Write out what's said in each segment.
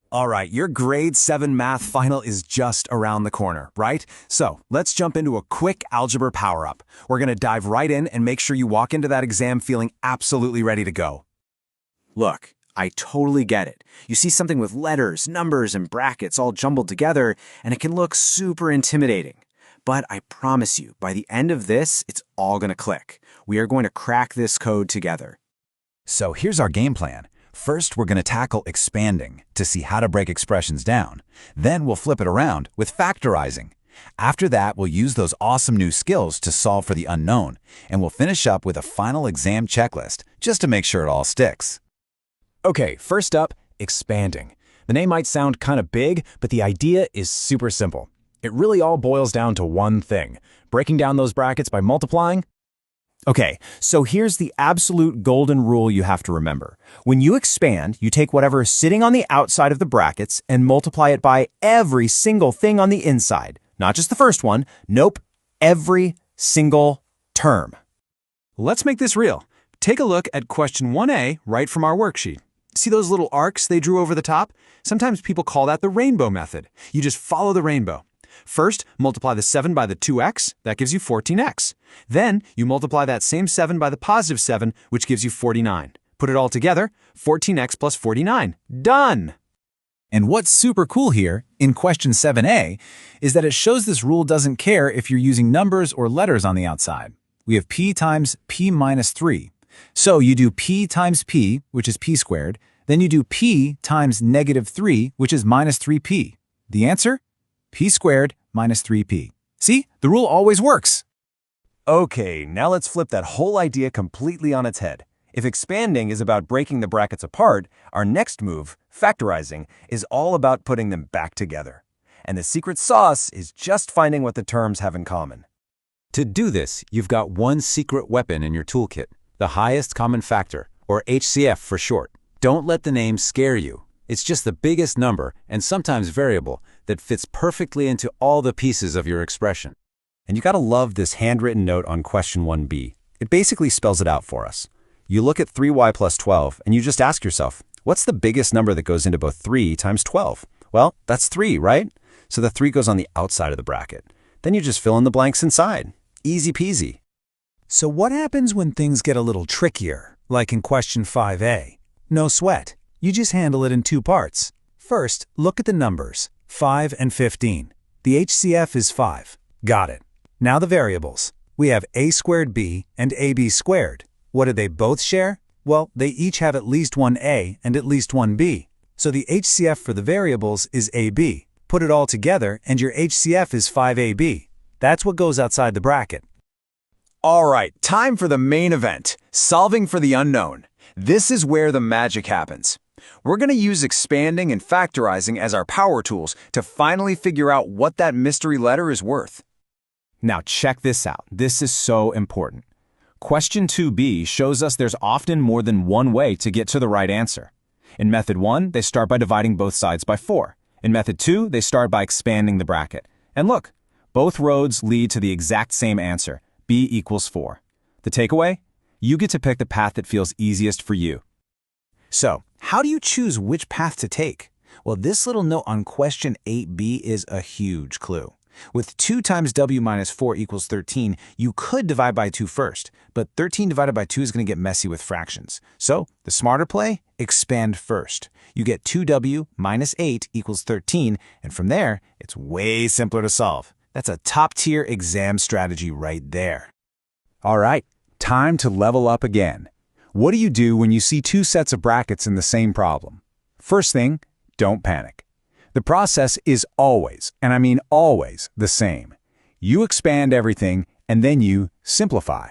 All right, your grade 7 math final is just around the corner, right? So let's jump into a quick algebra power-up. We're going to dive right in and make sure you walk into that exam feeling absolutely ready to go. Look, I totally get it. You see something with letters, numbers, and brackets all jumbled together, and it can look super intimidating. But I promise you, by the end of this, it's all going to click. We are going to crack this code together. So here's our game plan. First, we're going to tackle expanding to see how to break expressions down. Then we'll flip it around with factorizing. After that, we'll use those awesome new skills to solve for the unknown, and we'll finish up with a final exam checklist just to make sure it all sticks. Okay, first up, expanding. The name might sound kind of big, but the idea is super simple. It really all boils down to one thing: breaking down those brackets by multiplying. Okay, so here's the absolute golden rule you have to remember. When you expand, you take whatever is sitting on the outside of the brackets and multiply it by every single thing on the inside. Not just the first one. Nope, every single term. Let's make this real. Take a look at question 1A right from our worksheet. See those little arcs they drew over the top? Sometimes people call that the rainbow method. You just follow the rainbow. First, multiply the 7 by the 2x, that gives you 14x. Then, you multiply that same 7 by the positive 7, which gives you 49. Put it all together, 14x plus 49. Done! And what's super cool here, in question 7a, is that it shows this rule doesn't care if you're using numbers or letters on the outside. We have p times p minus 3. So you do p times p, which is p squared, then you do p times negative 3, which is minus 3p. The answer? P squared minus 3p. See? The rule always works. Okay, now let's flip that whole idea completely on its head. If expanding is about breaking the brackets apart, our next move, factorizing, is all about putting them back together. And the secret sauce is just finding what the terms have in common. To do this, you've got one secret weapon in your toolkit, the highest common factor, or HCF for short. Don't let the name scare you. It's just the biggest number, and sometimes variable, that fits perfectly into all the pieces of your expression. And you gotta love this handwritten note on question 1b. It basically spells it out for us. You look at 3y plus 12, and you just ask yourself, what's the biggest number that goes into both 3 times 12? Well, that's 3, right? So the 3 goes on the outside of the bracket. Then you just fill in the blanks inside. Easy peasy. So what happens when things get a little trickier, like in question 5a? No sweat. You just handle it in two parts. First, look at the numbers, 5 and 15. The HCF is 5. Got it. Now the variables. We have a squared b and ab squared. What do they both share? Well, they each have at least one a and at least one b. So the HCF for the variables is ab. Put it all together and your HCF is 5ab. That's what goes outside the bracket. All right, time for the main event, solving for the unknown. This is where the magic happens. We're going to use expanding and factorizing as our power tools to finally figure out what that mystery letter is worth. Now check this out. This is so important. Question 2b shows us there's often more than one way to get to the right answer. In method 1, they start by dividing both sides by 4. In method 2, they start by expanding the bracket. And look, both roads lead to the exact same answer, b equals 4. The takeaway? You get to pick the path that feels easiest for you. So, how do you choose which path to take? Well, this little note on question 8b is a huge clue. With 2 times w minus 4 equals 13, you could divide by 2 first, but 13 divided by 2 is going to get messy with fractions. So, the smarter play? Expand first. You get 2w minus 8 equals 13, and from there, it's way simpler to solve. That's a top-tier exam strategy right there. All right, time to level up again. What do you do when you see two sets of brackets in the same problem? First thing, don't panic. The process is always, and I mean always, the same. You expand everything, and then you simplify.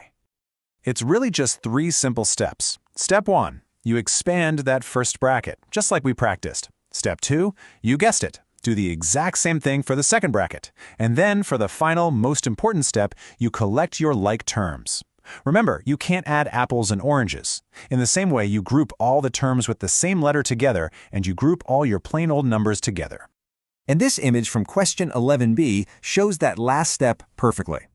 It's really just 3 simple steps. Step 1, you expand that first bracket, just like we practiced. Step 2, you guessed it. Do the exact same thing for the second bracket. And then for the final, most important step, you collect your like terms. Remember, you can't add apples and oranges. In the same way, you group all the terms with the same letter together, and you group all your plain old numbers together. And this image from question 11b shows that last step perfectly.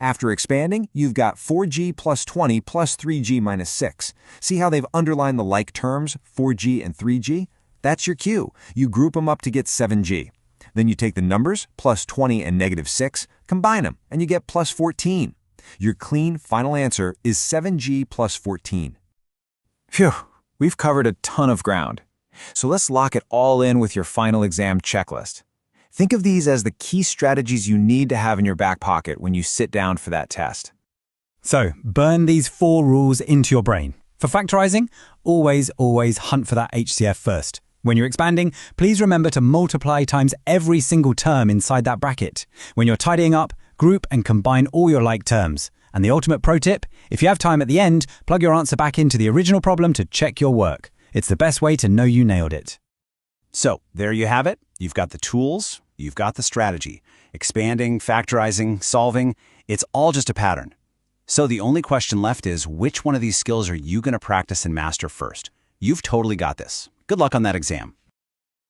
After expanding, you've got 4g plus 20 plus 3g minus 6. See how they've underlined the like terms, 4g and 3g? That's your cue. You group them up to get 7g. Then you take the numbers, plus 20 and negative 6, combine them, and you get plus 14. Your clean final answer is 7g plus 14. Phew, we've covered a ton of ground. So let's lock it all in with your final exam checklist. Think of these as the key strategies you need to have in your back pocket when you sit down for that test. So, burn these 4 rules into your brain. For factorizing, always hunt for that HCF first. When you're expanding, please remember to multiply times every single term inside that bracket. When you're tidying up, group and combine all your like terms. And the ultimate pro tip, if you have time at the end, plug your answer back into the original problem to check your work. It's the best way to know you nailed it. So, there you have it. You've got the tools, you've got the strategy. Expanding, factorizing, solving, it's all just a pattern. So the only question left is, which one of these skills are you going to practice and master first? You've totally got this. Good luck on that exam.